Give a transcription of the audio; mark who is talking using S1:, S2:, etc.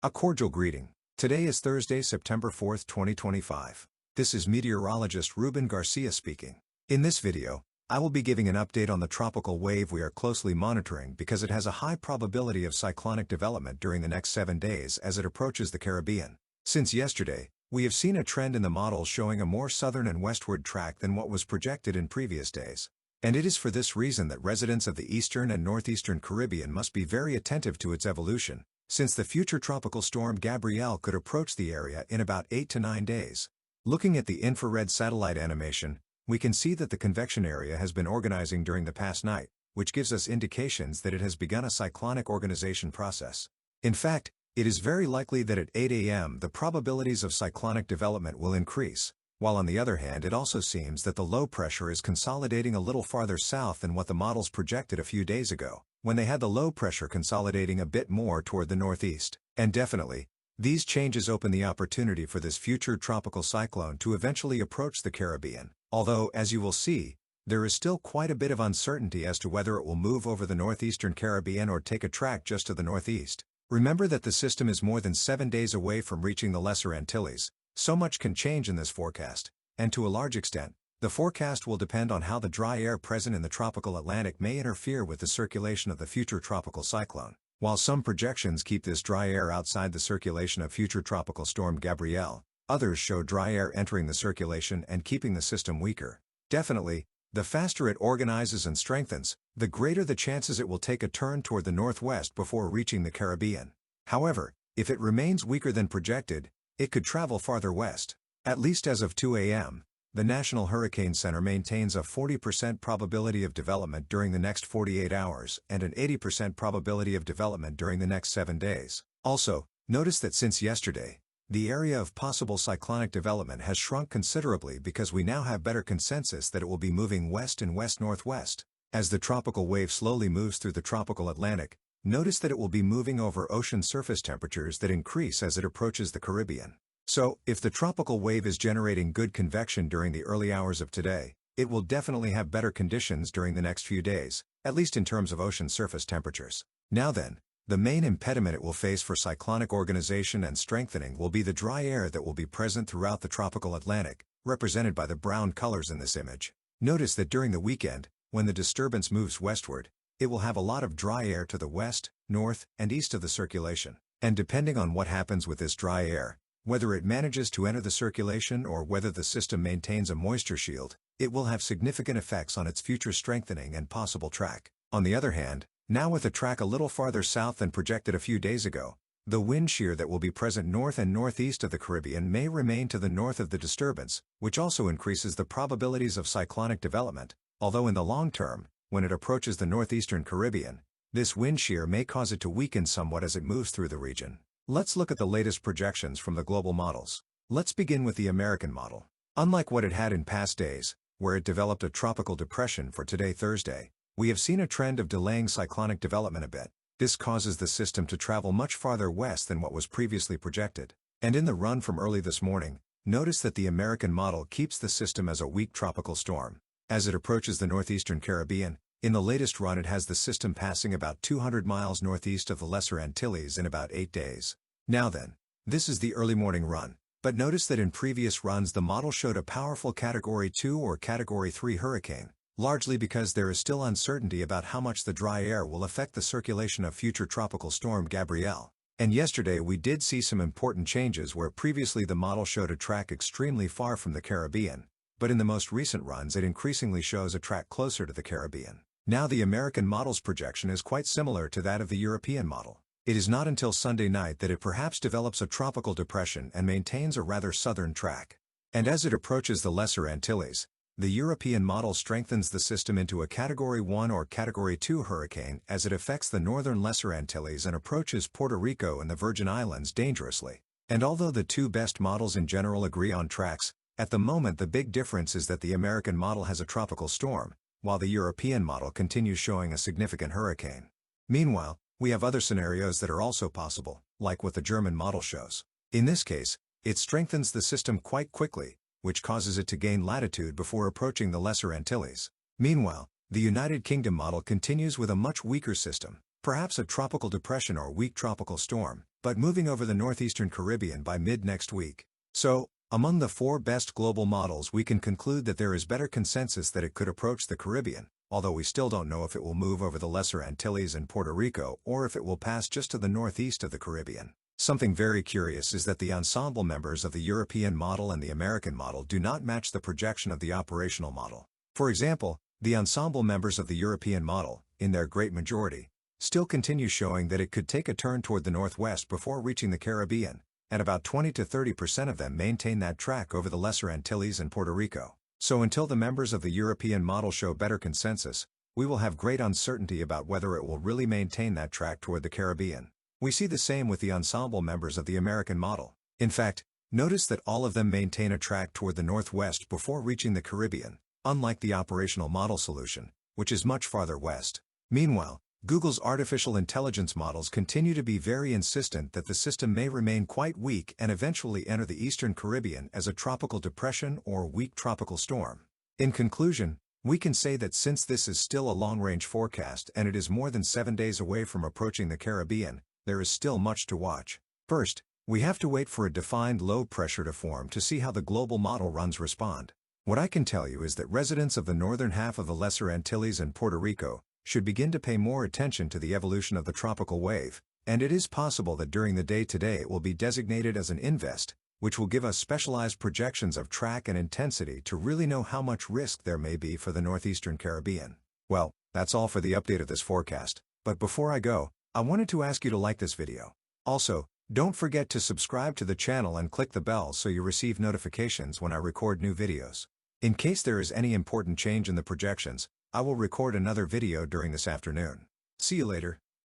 S1: A cordial greeting. Today is Thursday, September 4th, 2025. This is meteorologist Ruben Garcia speaking. In this video, I will be giving an update on the tropical wave we are closely monitoring because it has a high probability of cyclonic development during the next 7 days as it approaches the Caribbean. Since yesterday, we have seen a trend in the models showing a more southern and westward track than what was projected in previous days. And it is for this reason that residents of the eastern and northeastern Caribbean must be very attentive to its evolution, since the future Tropical Storm Gabrielle could approach the area in about 8 to 9 days. Looking at the infrared satellite animation, we can see that the convection area has been organizing during the past night, which gives us indications that it has begun a cyclonic organization process. In fact, it is very likely that at 8 a.m. the probabilities of cyclonic development will increase, while on the other hand it also seems that the low pressure is consolidating a little farther south than what the models projected a few days ago, when they had the low pressure consolidating a bit more toward the northeast. And definitely, these changes open the opportunity for this future tropical cyclone to eventually approach the Caribbean, although, as you will see, there is still quite a bit of uncertainty as to whether it will move over the northeastern Caribbean or take a track just to the northeast. Remember that the system is more than 7 days away from reaching the Lesser Antilles. So much can change in this forecast, and to a large extent, the forecast will depend on how the dry air present in the tropical Atlantic may interfere with the circulation of the future tropical cyclone. While some projections keep this dry air outside the circulation of future Tropical Storm Gabrielle, others show dry air entering the circulation and keeping the system weaker. Definitely, the faster it organizes and strengthens, the greater the chances it will take a turn toward the northwest before reaching the Caribbean. However, if it remains weaker than projected, it could travel farther west. At least as of 2 a.m., the National Hurricane Center maintains a 40% probability of development during the next 48 hours and an 80% probability of development during the next 7 days. Also, notice that since yesterday, the area of possible cyclonic development has shrunk considerably because we now have better consensus that it will be moving west and west-northwest. As the tropical wave slowly moves through the tropical Atlantic, notice that it will be moving over ocean surface temperatures that increase as it approaches the Caribbean. So, if the tropical wave is generating good convection during the early hours of today, it will definitely have better conditions during the next few days, at least in terms of ocean surface temperatures. Now then, the main impediment it will face for cyclonic organization and strengthening will be the dry air that will be present throughout the tropical Atlantic, represented by the brown colors in this image. Notice that during the weekend, when the disturbance moves westward, it will have a lot of dry air to the west, north, and east of the circulation. And depending on what happens with this dry air, whether it manages to enter the circulation or whether the system maintains a moisture shield, it will have significant effects on its future strengthening and possible track. On the other hand, now with the track a little farther south than projected a few days ago, the wind shear that will be present north and northeast of the Caribbean may remain to the north of the disturbance, which also increases the probabilities of cyclonic development, although in the long term, when it approaches the northeastern Caribbean, this wind shear may cause it to weaken somewhat as it moves through the region. Let's look at the latest projections from the global models. Let's begin with the American model. Unlike what it had in past days, where it developed a tropical depression for today Thursday, we have seen a trend of delaying cyclonic development a bit. This causes the system to travel much farther west than what was previously projected. And in the run from early this morning, notice that the American model keeps the system as a weak tropical storm. As it approaches the northeastern Caribbean, in the latest run it has the system passing about 200 miles northeast of the Lesser Antilles in about 8 days. Now then, this is the early morning run, but notice that in previous runs the model showed a powerful Category 2 or Category 3 hurricane, largely because there is still uncertainty about how much the dry air will affect the circulation of future Tropical Storm Gabrielle. And yesterday we did see some important changes where previously the model showed a track extremely far from the Caribbean, but in the most recent runs it increasingly shows a track closer to the Caribbean. Now the American model's projection is quite similar to that of the European model. It is not until Sunday night that it perhaps develops a tropical depression and maintains a rather southern track. And as it approaches the Lesser Antilles, the European model strengthens the system into a Category 1 or Category 2 hurricane as it affects the northern Lesser Antilles and approaches Puerto Rico and the Virgin Islands dangerously. And although the two best models in general agree on tracks, at the moment the big difference is that the American model has a tropical storm, while the European model continues showing a significant hurricane. Meanwhile, we have other scenarios that are also possible, like what the German model shows. In this case, it strengthens the system quite quickly, which causes it to gain latitude before approaching the Lesser Antilles. Meanwhile, the United Kingdom model continues with a much weaker system, perhaps a tropical depression or weak tropical storm, but moving over the northeastern Caribbean by mid-next week. So, among the 4 best global models, we can conclude that there is better consensus that it could approach the Caribbean, although we still don't know if it will move over the Lesser Antilles and Puerto Rico or if it will pass just to the northeast of the Caribbean. Something very curious is that the ensemble members of the European model and the American model do not match the projection of the operational model. For example, the ensemble members of the European model, in their great majority, still continue showing that it could take a turn toward the northwest before reaching the Caribbean, and about 20 to 30% of them maintain that track over the Lesser Antilles and Puerto Rico. So until the members of the European model show better consensus, we will have great uncertainty about whether it will really maintain that track toward the Caribbean. We see the same with the ensemble members of the American model. In fact, notice that all of them maintain a track toward the northwest before reaching the Caribbean, unlike the operational model solution, which is much farther west. Meanwhile, Google's artificial intelligence models continue to be very insistent that the system may remain quite weak and eventually enter the eastern Caribbean as a tropical depression or weak tropical storm. In conclusion, we can say that since this is still a long-range forecast and it is more than 7 days away from approaching the Caribbean, there is still much to watch. First, we have to wait for a defined low pressure to form to see how the global model runs respond. What I can tell you is that residents of the northern half of the Lesser Antilles and Puerto Rico should begin to pay more attention to the evolution of the tropical wave, and it is possible that during the day today it will be designated as an invest, which will give us specialized projections of track and intensity to really know how much risk there may be for the northeastern Caribbean. Well, that's all for the update of this forecast, but before I go, I wanted to ask you to like this video. Also, don't forget to subscribe to the channel and click the bell so you receive notifications when I record new videos. In case there is any important change in the projections, I will record another video during this afternoon. See you later.